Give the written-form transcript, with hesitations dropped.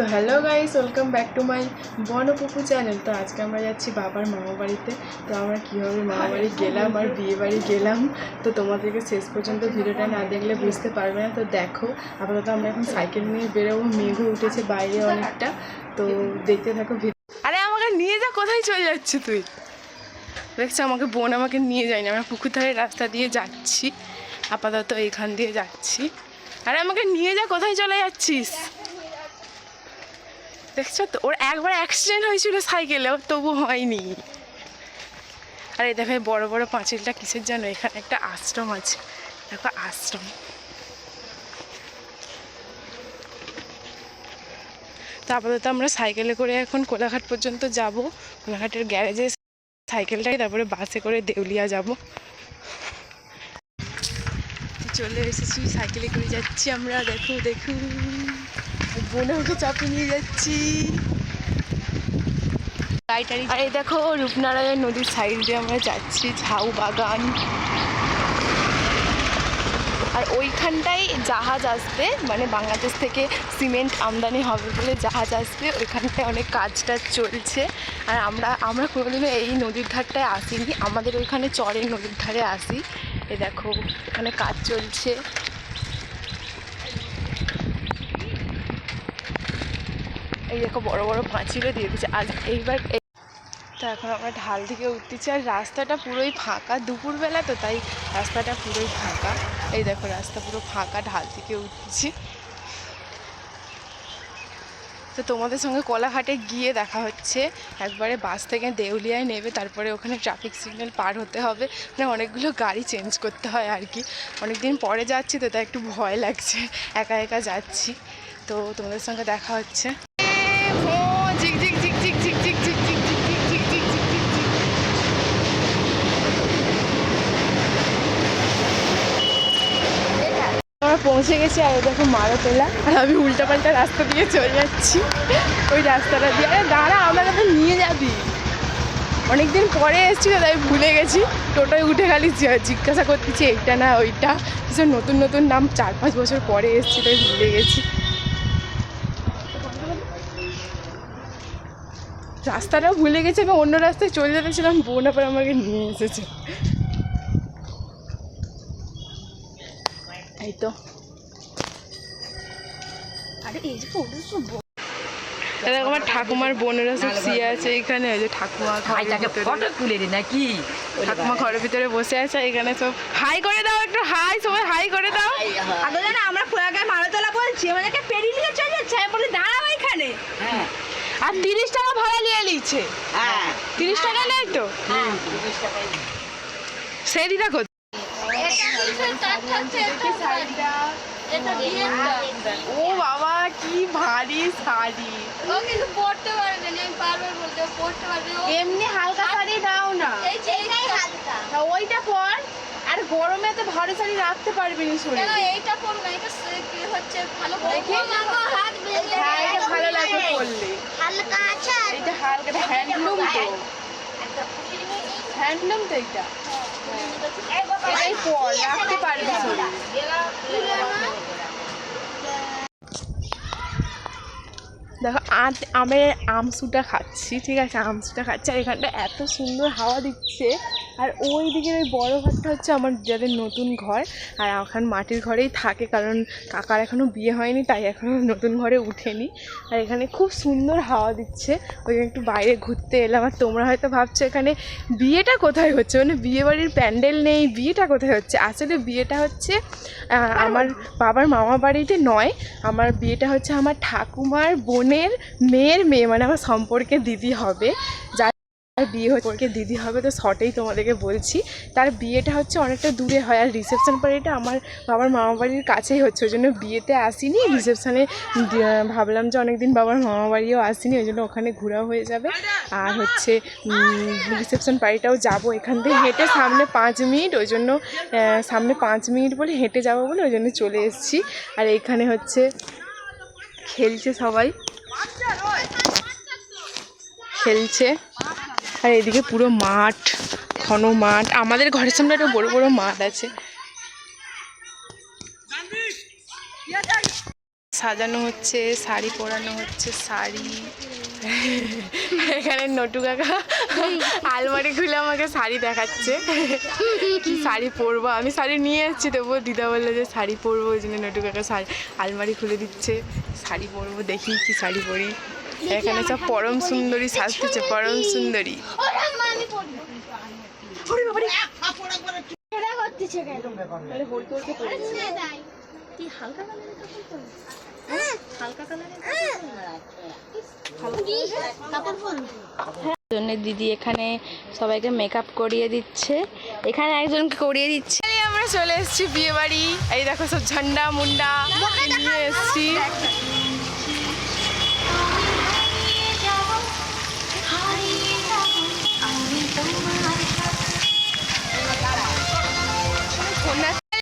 তো hello guys, welcome back to my Bonpupu channel. তো আজকে আমরা যাচ্ছি বাবার মামা বাড়িতে। তো আমরা কীভাবে মামা বাড়ি গেলাম আর বিয়ে বাড়ি গেলাম, তো তোমাদেরকে শেষ পর্যন্ত ভিডিওটা না দেখলে বুঝতে পারবে না। তো দেখো, আপাতত আমরা এখন সাইকেল নিয়ে বেরোবো, মেঘও উঠেছে বাইরে অনেকটা, তো দেখতে থাকো ভিডিও। আরে আমাকে নিয়ে যা, কোথায় চলে যাচ্ছে তুই? দেখছো, আমাকে বোন আমাকে নিয়ে যায়নি, আমরা পুকুর ধারের রাস্তা দিয়ে যাচ্ছি, আপাতত এইখান দিয়ে যাচ্ছি। আরে আমাকে নিয়ে যা, কোথায় চলে যাচ্ছিস? দেখছো তো, ওর একবার অ্যাক্সিডেন্ট হয়েছিল সাইকেলেও, তবু হয়নি। আর এই দেখো বড় বড় পাঁচিলটা কিসের জন্য? এখানে একটা আশ্রম আছে, দেখো আশ্রম। তো আপাতত আমরা সাইকেলে করে এখন কোলাঘাট পর্যন্ত যাব। কোলাঘাটের গ্যারেজে সাইকেলটাই, তারপরে বাসে করে দেউলিয়া যাব। চলে এসেছি, সাইকেলে করে যাচ্ছি আমরা। দেখো দেখো, বোনে ওকে চাপিয়ে নিয়ে যাচ্ছি। আর এই দেখো, রূপনারায়ণ নদীর সাইড দিয়ে আমরা যাচ্ছি, ঝাউ বাগান। আর ওইখানটাই জাহাজ আসবে, মানে বাংলাদেশ থেকে সিমেন্ট আমদানি হবে বলে জাহাজ আসবে, ওইখানটায় অনেক কাজ টাজ চলছে। আর আমরা কোনোদিনও এই নদীর ধারটায় আসিনি, আমাদের ওইখানে চরের নদীর ধারে আসি। এই দেখো, এখানে কাজ চলছে। এই দেখো বড় বড় পাঁচিলও দিয়ে দিচ্ছে আজ এইবার। তো এখন আমরা ঢাল থেকে উঠতেছি, আর রাস্তাটা পুরোই ফাঁকা, দুপুরবেলা তো তাই রাস্তাটা পুরোই ফাঁকা। এই দেখো রাস্তা পুরো ফাঁকা, ঢাল থেকে উঠছি। তো তোমাদের সঙ্গে কোলাঘাটে গিয়ে দেখা হচ্ছে। একবারে বাস থেকে দেউলিয়ায় নেবে, তারপরে ওখানে ট্রাফিক সিগন্যাল পার হতে হবে, মানে অনেকগুলো গাড়ি চেঞ্জ করতে হয় আর কি। অনেক দিন পরে যাচ্ছি তো তাই একটু ভয় লাগছে, একা একা যাচ্ছি। তো তোমাদের সঙ্গে দেখা হচ্ছে। আমরা পৌঁছে গেছি, আর দেখো মারোতলা, আর আমি উল্টাপাল্টা রাস্তা দিয়ে চলে যাচ্ছি, ওই রাস্তাটা দিয়ে। আরে দাঁড়া, আমাকে নিয়ে যাবি। অনেকদিন পরে এসেছিল তাই ভুলে গেছি, টোটোয় উঠে খালি জিজ্ঞাসা করতেছি এইটা না ওইটা, কিছু নতুন নতুন নাম 4-5 বছর পরে এসেছি তাই ভুলে গেছি। রাস্তাটাও ভুলে গেছি, আমি অন্য রাস্তায় চলে যেতেছিলাম, বোন আবার আমাকে নিয়ে এসেছে। এই তো, আরে এই যে আমার ঠাকুমার বোনেরা সব শুয়ে আছে এখানে, ওই যে ঠাকুমা নাকি ঠাকুমা ঘরের ভিতরে বসে আছে। এখানে সব হাই করে দাও, একটু হাই, সবাই হাই করে দাও। আগে না আমরা খোলাগায় মারোতলা বলছি, আমাদেরকে পেরিয়ে নিয়ে চলে যাচ্ছে, আমি বলি দাঁড়াও এখানে। হ্যাঁ, আর 30 টাকা ভাড়া নিয়ে নিচ্ছে। হ্যাঁ 30 টাকা নেই তো? হ্যাঁ 30 টাকাই। সেদিটা কত? ও বাবা, কি ভারী শাড়ি। ও কিন্তু পড়তে পারবে না, আমি বারবার বলতে পড়তে পারবে না। এমনি হালকা শাড়ি দাও না, এইটাই হালকা। ওইটা পর। আর গরমে তো ভারী শাড়ি রাখতে পারবি না শরীরে। কেন এইটা পরবে? এটা হচ্ছে ভালো দেখি। হাত বেঁধে। হ্যাঁ, এটা ভালো লাগবে পরলে। হালকা আছে। এটা হালকা, হ্যান্ডলুম তো, হ্যান্ডলুম তো এটা। এটাই পর, রাখতে পারবি শরীরে। দেখো আমের আমসুটা খাচ্ছি, ঠিক আছে, আমসুটা খাচ্ছি। আর এখানটা এত সুন্দর হাওয়া দিচ্ছে। আর ওই দিকের ওই বড়ো ঘরটা হচ্ছে আমার যাদের নতুন ঘর, আর এখন মাটির ঘরেই থাকে, কারণ কাকার এখনও বিয়ে হয়নি তাই এখনও নতুন ঘরে উঠেনি। আর এখানে খুব সুন্দর হাওয়া দিচ্ছে, ওই একটু বাইরে ঘুরতে এলাম। আর তোমরা হয়তো ভাবছো এখানে বিয়েটা কোথায় হচ্ছে, মানে বিয়ে বাড়ির প্যান্ডেল নেই, বিয়েটা কোথায় হচ্ছে? আসলে বিয়েটা হচ্ছে আমার বাবার মামা বাড়িতে নয়, আমার বিয়েটা হচ্ছে আমার ঠাকুমার বোনের মেয়ের মেয়ে, মানে আমার সম্পর্কে দিদি হবে, যার বিয়ে সম্পর্কে দিদি হবে। তো শর্টেই তোমাদেরকে বলছি, তার বিয়েটা হচ্ছে অনেকটা দূরে হয়, আর রিসেপশন পার্টিটা আমার বাবার মামা বাড়ির কাছেই হচ্ছে, ওই জন্য বিয়েতে আসিনি, রিসেপশানে ভাবলাম যে অনেকদিন বাবার মামা বাড়িও আসিনি, ওই জন্য ওখানে ঘোরাও হয়ে যাবে। আর হচ্ছে রিসেপশন পার্টিটাও যাবো এখান থেকে হেঁটে সামনে 5 মিনিট, ওই জন্য সামনে 5 মিনিট বলে হেঁটে যাবো বলে ওই জন্য চলে এসেছি। আর এইখানে হচ্ছে খেলছে, সবাই খেলছে। আর এদিকে পুরো মাঠ, ঘন মাঠ, আমাদের ঘরের সামনে একটা বড় বড় মাঠ আছে। সাজানো হচ্ছে, শাড়ি পরানো হচ্ছে, শাড়ি। এখানে নটু কাকা আলমারি খুলে আমাকে শাড়ি দেখাচ্ছে, কি শাড়ি পরবো। আমি শাড়ি নিয়ে এসেছি, তবুও দিদা বললো যে শাড়ি পরবো, ওই জন্য নটু কাকা শাড়ি আলমারি খুলে দিচ্ছে। শাড়ি পরবো, দেখি কি শাড়ি পরি। এখানে সব পরম সুন্দরী সাজতেছে, পরম সুন্দরী। জন্য দিদি এখানে সবাইকে মেকআপ করিয়ে দিচ্ছে, এখানে একজনকে করিয়ে দিচ্ছে। আমরা চলে এসেছি বিয়ে বাড়ি। এই দেখো সব ঝান্ডা মুন্ডা নিয়ে এসেছি। কন্যার